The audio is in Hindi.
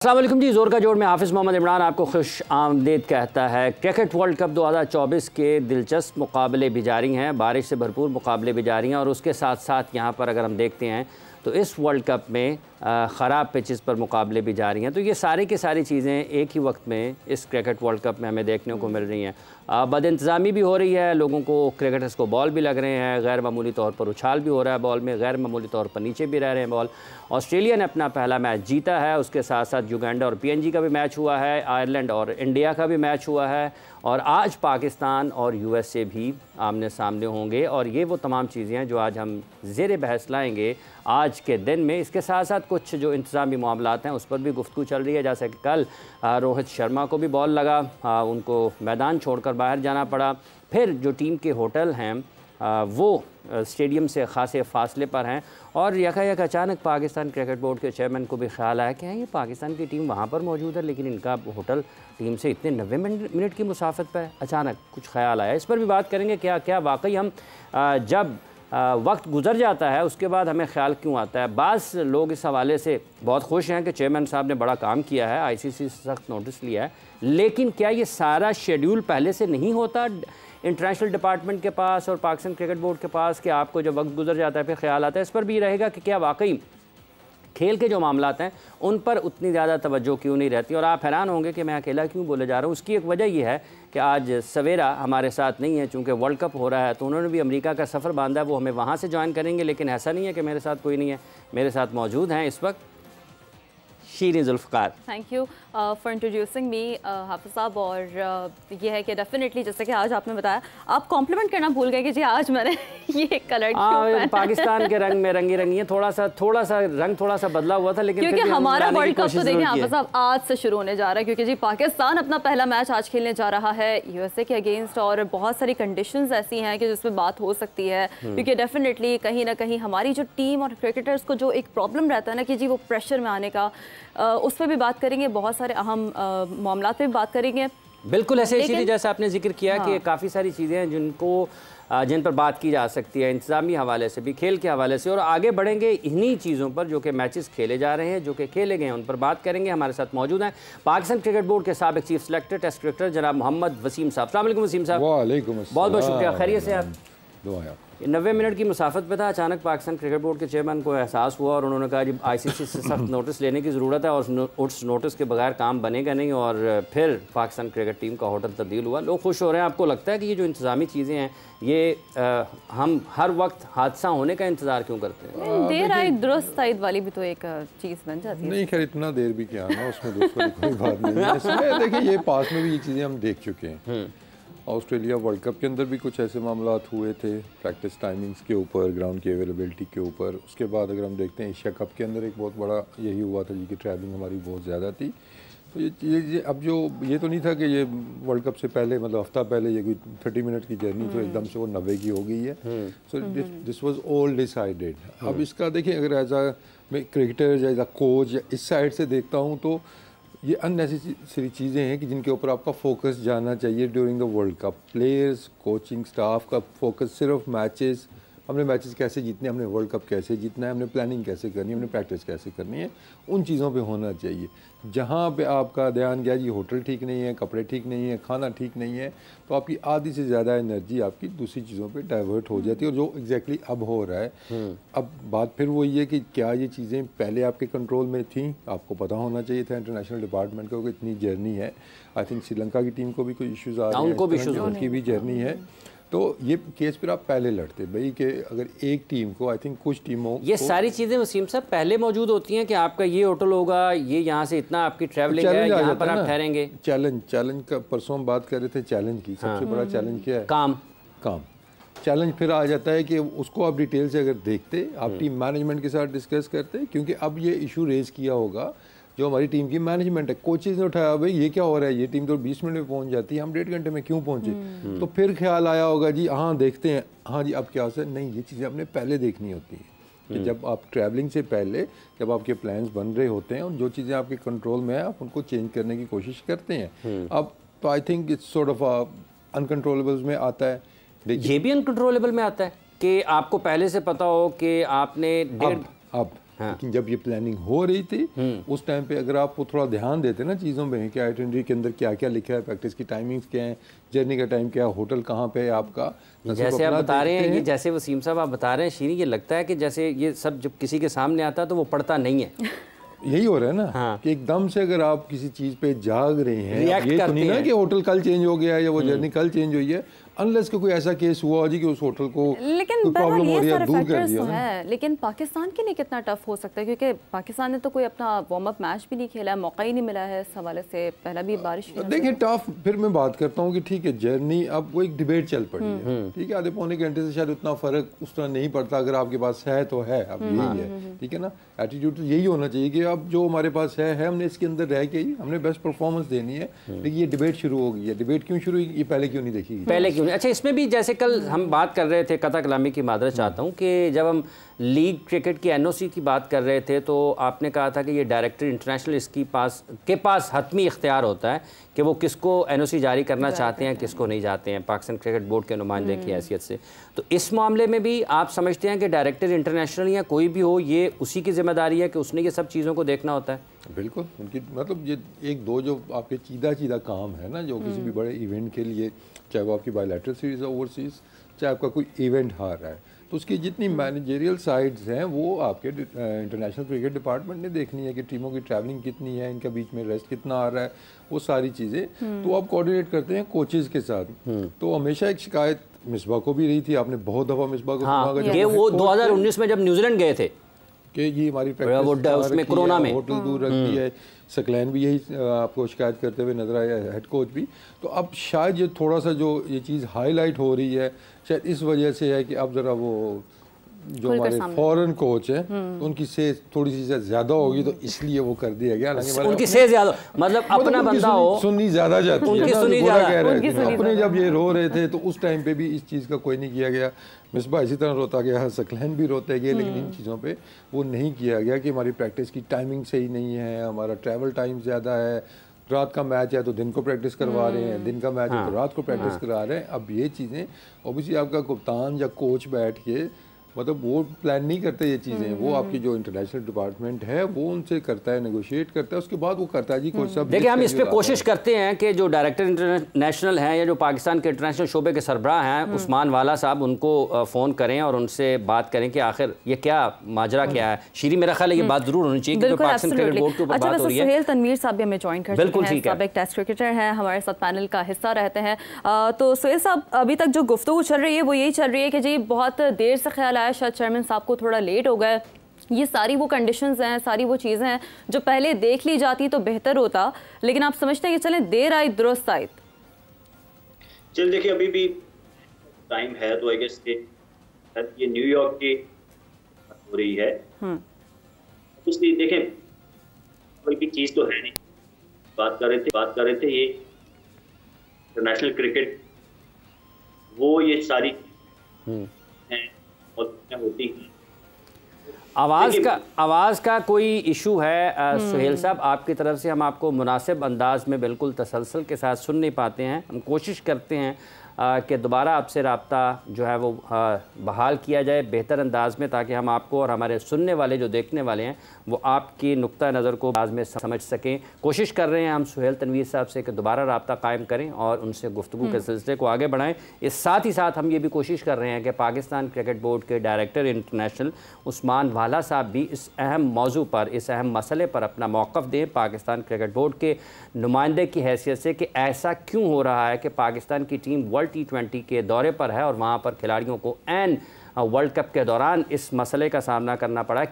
अस्सलाम वालेकुम जी, ज़ोर का जोड़ में हाफिज़ मोहम्मद इमरान आपको खुश आमदीद कहता है। क्रिकेट वर्ल्ड कप 2024 के दिलचस्प मुकाबले भी जारी हैं, बारिश से भरपूर मुकाबले भी जारी हैं और उसके साथ साथ यहाँ पर अगर हम देखते हैं तो इस वर्ल्ड कप में ख़राब पिचेस पर मुकाबले भी जारी हैं। तो ये सारी की सारी चीज़ें एक ही वक्त में इस क्रिकेट वर्ल्ड कप में हमें देखने को मिल रही हैं। बदइंतज़ामी भी हो रही है, लोगों को क्रिकेटर्स को बॉल भी लग रहे हैं, गैर मामूली तौर पर उछाल भी हो रहा है बॉल में, गैर मामूली तौर पर नीचे भी रह रहे हैं बॉल। ऑस्ट्रेलिया ने अपना पहला मैच जीता है, उसके साथ साथ युगांडा और PNG का भी मैच हुआ है, आयरलैंड और इंडिया का भी मैच हुआ है और आज पाकिस्तान और USA भी आमने सामने होंगे। और ये वो तमाम चीज़ें हैं जो आज हम ज़ेर बहस लाएंगे आज के दिन में। इसके साथ साथ कुछ जो इंतज़ामी मामलात हैं उस पर भी गुफ्तगू चल रही है, जैसे कि कल रोहित शर्मा को भी बॉल लगा, उनको मैदान छोड़कर बाहर जाना पड़ा। फिर जो टीम के होटल हैं वो स्टेडियम से ख़ासे फासले पर हैं और यकायक अचानक पाकिस्तान क्रिकेट बोर्ड के चेयरमैन को भी ख्याल आया कि ये पाकिस्तान की टीम वहाँ पर मौजूद है लेकिन इनका होटल टीम से इतने 90 मिनट की मुसाफत पर अचानक कुछ ख्याल आया। इस पर भी बात करेंगे, क्या वाकई हम जब वक्त गुजर जाता है उसके बाद हमें ख्याल क्यों आता है। बाज़ लोग इस हवाले से बहुत खुश हैं कि चेयरमैन साहब ने बड़ा काम किया है, ICC से सख्त नोटिस लिया है, लेकिन क्या ये सारा शेड्यूल पहले से नहीं होता इंटरनेशनल डिपार्टमेंट के पास और पाकिस्तान क्रिकेट बोर्ड के पास कि आपको जब वक्त गुजर जाता है फिर ख्याल आता है। इस पर भी रहेगा कि क्या वाकई खेल के जो मामलात हैं उन पर उतनी ज़्यादा तवज्जो क्यों नहीं रहती। और आप हैरान होंगे कि मैं अकेला क्यों बोले जा रहा हूँ। उसकी एक वजह यह है कि आज सवेरा हमारे साथ नहीं है, चूँकि वर्ल्ड कप हो रहा है तो उन्होंने भी अमेरिका का सफ़र बांधा है, वो हमें वहाँ से ज्वाइन करेंगे। लेकिन ऐसा नहीं है कि मेरे साथ कोई नहीं है, मेरे साथ मौजूद हैं इस वक्त Shireen Zulfiqar. Thank you for introducing me Hafiz साहब। और ये है कि डेफिनेटली जैसे कि आज आपने बताया, आप कॉम्प्लीमेंट करना भूल गए कि जी आज मैंने ये कलर क्यों पाकिस्तान के रंग में रंगी रंगी है, थोड़ा सा रंग थोड़ा सा बदला हुआ था, लेकिन क्योंकि हमारा वर्ल्ड कप तो देखिए हाफिज़ साहब आज से शुरू होने जा रहा है, क्योंकि जी पाकिस्तान अपना पहला मैच आज खेलने जा रहा है USA के अगेंस्ट और बहुत सारी कंडीशंस ऐसी हैं कि जिसमें बात हो सकती है। क्योंकि डेफिनेटली कहीं ना कहीं हमारी जो टीम और क्रिकेटर्स को जो एक प्रॉब्लम रहता है ना कि जी वो प्रेशर में आने का, उस पर भी बात करेंगे, बहुत सारे अहम मामलात पे भी बात करेंगे। बिल्कुल ऐसे इसीलिए जैसा आपने जिक्र किया कि काफ़ी सारी चीज़ें हैं जिन पर बात की जा सकती है, इंतज़ामी हवाले से भी, खेल के हवाले से। और आगे बढ़ेंगे इन्हीं चीज़ों पर जो कि मैचेस खेले जा रहे हैं, जो कि खेले गए हैं, उन पर बात करेंगे। हमारे साथ मौजूद हैं पाकिस्तान क्रिकेट बोर्ड के साबिक़ चीफ सेलेक्टर टेस्ट क्रिकेटर जनाब मोहम्मद वसीम साहब। अस्सलाम वालेकुम वसीम साहब। वालेकुम अस्सलाम। बहुत बहुत शुक्रिया, खैरियत से आप? 90 मिनट की मुसाफत पे था, अचानक पाकिस्तान क्रिकेट बोर्ड के चेयरमैन को एहसास हुआ और उन्होंने कहा जी ICC से सख्त नोटिस लेने की ज़रूरत है और उस नोटिस के बगैर काम बनेगा नहीं। और फिर पाकिस्तान क्रिकेट टीम का होटल तब्दील हुआ, लोग खुश हो रहे हैं। आपको लगता है कि ये जो इंतज़ामी चीज़ें हैं ये हम हर वक्त हादसा होने का इंतज़ार क्यों करते हैं? देर आई दुरुस्त आइद वाली भी तो एक चीज़ बन जाती है। नहीं खैर इतना देर भी क्या ना, उसमें दूसरी कोई बात नहीं है। इसमें देखिए ये पास में भी ये चीज़ें हम देख चुके हैं। ऑस्ट्रेलिया वर्ल्ड कप के अंदर भी कुछ ऐसे मामलात हुए थे, प्रैक्टिस टाइमिंग्स के ऊपर, ग्राउंड की अवेलेबिलिटी के ऊपर। उसके बाद अगर हम देखते हैं एशिया कप के अंदर एक बहुत बड़ा यही हुआ था जी कि ट्रैवलिंग हमारी बहुत ज़्यादा थी। तो ये अब जो ये तो नहीं था कि ये वर्ल्ड कप से पहले मतलब हफ्ता पहले ये कोई 30 मिनट की जर्नी तो एकदम से वो 90 की हो गई है। So this was all decided. अब इसका देखिए अगर एज अ मैं क्रिकेटर एज अ कोच इस साइड से देखता हूँ तो ये अननेसेसरी चीज़ें हैं कि जिनके ऊपर आपका फोकस जाना चाहिए during the world cup. Players, coaching staff का फोकस सिर्फ मैचेस, हमने मैचेस कैसे जीतने, हमने वर्ल्ड कप कैसे जीतना है, हमने प्लानिंग कैसे करनी है, हमने प्रैक्टिस कैसे करनी है, उन चीज़ों पे होना चाहिए। जहाँ पे आपका ध्यान गया जी होटल ठीक नहीं है, कपड़े ठीक नहीं है, खाना ठीक नहीं है, तो आपकी आधी से ज़्यादा एनर्जी आपकी दूसरी चीज़ों पे डाइवर्ट हो जाती है। और जो एग्जैक्टली अब हो रहा है, अब बात फिर वही है कि क्या ये चीज़ें पहले आपके कंट्रोल में थी, आपको पता होना चाहिए था इंटरनेशनल डिपार्टमेंट को, इतनी जर्नी है। आई थिंक श्रीलंका की टीम को भी कोई इश्यूज़ आ रहे हैं, उनकी भी जर्नी है। तो ये केस फिर आप पहले लड़ते भाई कि अगर एक टीम को, आई थिंक कुछ टीमों ये सारी चीज़ें वसीम साहब पहले मौजूद होती हैं कि आपका ये होटल होगा, ये यहाँ से इतना आपकी ट्रैवलिंग है, यहाँ पर आप ठहरेंगे। चैलेंज का परसों हम बात कर रहे थे चैलेंज की, सबसे बड़ा चैलेंज क्या है? काम। चैलेंज फिर आ जाता है कि उसको आप डिटेल से अगर देखते, आप टीम मैनेजमेंट के साथ डिस्कस करते, क्योंकि अब ये इशू रेज किया होगा जो हमारी टीम की मैनेजमेंट है, कोचेज ने उठाया भाई ये क्या हो रहा है, ये टीम तो 20 मिनट में पहुंच जाती है, हम 1.5 घंटे में क्यों पहुंचे? तो फिर ख्याल आया होगा जी हाँ देखते हैं, हाँ जी अब क्या हो सकता है। नहीं, ये चीज़ें आपने पहले देखनी होती हैं कि जब आप ट्रैवलिंग से पहले जब आपके प्लान्स बन रहे होते हैं और जो चीज़ें आपके कंट्रोल में है आप उनको चेंज करने की कोशिश करते हैं। अब तो I think it's sort of uncontrollables में आता है। ये भी अनकंट्रोलेबल में आता है कि आपको पहले से पता हो कि आपने लेकिन जब ये प्लानिंग हो रही थी उस टाइम पे अगर आप थोड़ा ध्यान देते ना चीज़ों में कि आइटनरी के अंदर क्या क्या लिखा है, प्रैक्टिस की टाइमिंग्स क्या है, जर्नी का टाइम क्या है, होटल कहाँ पे है आपका, जैसे आप बता रहे हैं, जैसे वसीम साहब आप बता रहे हैं शीरी, ये लगता है कि जैसे ये सब जब किसी के सामने आता है तो वो पढ़ता नहीं है। यही हो रहा है ना। हाँ। कि एकदम से अगर आप किसी चीज़ पे जाग रहे हैं, ये तो नहीं ना कि होटल कल चेंज हो गया है या वो जर्नी कल चेंज हुई है, अनलेस कि कोई ऐसा केस हुआ हो जी कि उस होटल को प्रॉब्लम हो रही है, दूर कर दिया है। लेकिन पाकिस्तान के लिए कितना टफ हो सकता है, क्योंकि पाकिस्तान ने तो कोई अपना वार्म अप मैच भी नहीं खेला है, मौका ही नहीं मिला है इस हवाले से। पहला भी बारिश देखिए टफ, फिर मैं बात करता हूँ कि ठीक है जर्नी, अब वो एक डिबेट चल पड़ी है, ठीक है, आधे पौने घंटे से शायद उतना फर्क उस तरह नहीं पड़ता, अगर आपके पास है तो है, अब यही है, ठीक है ना। एटीट्यूड तो यही होना चाहिए कि अब जो हमारे पास है हमने इसके अंदर रह के ही हमने बेस्ट परफॉर्मेंस देनी है। लेकिन ये डिबेट शुरू हो गई है, डिबेट क्यों शुरू हुई, ये पहले क्यों नहीं देखी गई, पहले क्यों नहीं। अच्छा, इसमें भी जैसे कल हम बात कर रहे थे, कथा कलामी की मादरत चाहता हूँ, कि जब हम लीग क्रिकेट की एनओसी की बात कर रहे थे तो आपने कहा था कि ये डायरेक्टर इंटरनेशनल इसकी पास हतमी इख्तियार होता है कि वो किसको एनओसी जारी करना चाहते हैं, किसको नहीं चाहते हैं, पाकिस्तान क्रिकेट बोर्ड के नुमाइंदे की हैसियत से। तो इस मामले में भी आप समझते हैं कि डायरेक्टर इंटरनेशनल या कोई भी हो, ये उसी की जिम्मेदारी है कि उसने ये सब चीज़ों को देखना होता है? बिल्कुल, उनकी मतलब ये एक दो जो आपके चीदा काम है ना, जो किसी भी बड़े इवेंट के लिए, चाहे वो आपकी बायलैटरल सीरीज है ओवरसीज, चाहे आपका कोई इवेंट हार रहा है, तो उसकी जितनी मैनेजरियल साइड्स हैं वो आपके इंटरनेशनल क्रिकेट डिपार्टमेंट ने देखनी है कि टीमों की ट्रैवलिंग कितनी है, इनका बीच में रेस्ट कितना आ रहा है, वो सारी चीज़ें तो आप कोऑर्डिनेट करते हैं कोचेज़ के साथ। तो हमेशा एक शिकायत मिसबा को भी रही थी, आपने बहुत दफ़ा मिसबा को सुना, ये वो 2019 में जब न्यूजीलैंड गए थे कि ये हमारी प्रैक्टिस उसमें कोरोना में होटल दूर रख दी है, सकलैन भी यही आपको शिकायत करते हुए नजर आया, हेड कोच भी। तो अब शायद ये थोड़ा सा जो ये चीज़ हाईलाइट हो रही है शायद इस वजह से है कि अब ज़रा वो जो हमारे फॉरेन कोच है तो उनकी सेज थोड़ी सी ज़्यादा होगी, तो इसलिए वो कर दिया गया। उनकी सेज ज़्यादा मतलब अपना बंदा हो, सुननी ज़्यादा जाती है, कह रहे थे अपने जब ये रो रहे थे तो उस टाइम पे भी इस चीज़ का कोई नहीं किया गया। मिसबा इसी तरह रोता गया, सकलैन भी रोते गए, लेकिन इन चीज़ों पे वो नहीं किया गया कि हमारी प्रैक्टिस की टाइमिंग सही नहीं है, हमारा ट्रैवल टाइम ज़्यादा है, रात का मैच है तो दिन को प्रैक्टिस करवा रहे हैं, दिन का मैच है तो रात को प्रैक्टिस करा रहे हैं। अब ये चीज़ें ऑब्वियसली आपका कप्तान या कोच बैठ के मतलब वो प्लान नहीं करते ये चीज़ें, वो आपकी जो इंटरनेशनल डिपार्टमेंट है वो उनसे करता है, नेगोशिएट करता है, उसके बाद वो करता है जी कोच सब। देखिए हम इस पे कोशिश करते हैं कि जो डायरेक्टर इंटरनेशनल हैं या जो पाकिस्तान के इंटरनेशनल शोबे के सरबराह हैं उस्मान वाला साहब, उनको फ़ोन करें और उनसे बात करें कि आखिर ये क्या माजरा क्या है। शीरी मेरा ख्याल है ये बात जरूर होनी चाहिए कि पाकिस्तान क्रिकेट बोर्ड के ऊपर बात हो रही है। सुहेल तनवीर साहब भी हमें ज्वाइन करते हैं, बिल्कुल ठीक है, एक टेस्ट क्रिकेटर हैं, हमारे साथ पैनल का हिस्सा रहते हैं। तो सुहेल साहब, अभी तक जो गुफ्तगू चल रही है वो यही चल रही है कि जी बहुत देर से ख्याल आया, शायद चेयरमैन साहब को थोड़ा लेट हो गए, ये सारी वो कंडीशंस हैं, सारी वो चीज़ें हैं जो पहले देख ली जाती तो बेहतर होता, लेकिन आप समझते हैं कि चलें देर आई दुरुस्त आई? चल देखिए अभी भी टाइम है, तो आई गेस ये न्यूयॉर्क की हो रही है, इसलिए देखें कोई भी चीज़ तो है नहीं। बात कर रहे थे ये इंटरनेशनल क्रिकेट, वो ये सारी हैं होती है। आवाज़ का कोई इशू है सुहेल साहब आपकी तरफ से? हम आपको मुनासिब अंदाज में बिल्कुल तसलसल के साथ सुन नहीं पाते हैं, हम कोशिश करते हैं कि दोबारा आपसे रब्ता जो है वो बहाल किया जाए बेहतर अंदाज में, ताकि हम आपको और हमारे सुनने वाले जो देखने वाले हैं वो आपकी नुक्ता नज़र को अंदाज में समझ सकें। कोशिश कर रहे हैं हम सुहेल तनवीर साहब से कि दोबारा रब्ता कायम करें और उनसे गुफ्तगू के सिलसिले को आगे बढ़ाएं। इस साथ ही साथ हम ये भी कोशिश कर रहे हैं कि पाकिस्तान क्रिकेट बोर्ड के डायरेक्टर इंटरनेशनल उस्मान वाला साहब भी इस अहम मौजू पर, इस अहम मसले पर अपना मौक़िफ़ दें पाकिस्तान क्रिकेट बोर्ड के नुमाइंदे की हैसियत से कि ऐसा क्यों हो रहा है कि पाकिस्तान की टीम वर्ल्ड T20 के दौरे पर है और वहाँ पर खिलाड़ियों को एन वर्ल्ड कप के दौरान इस मसले का सामना करना पड़ा।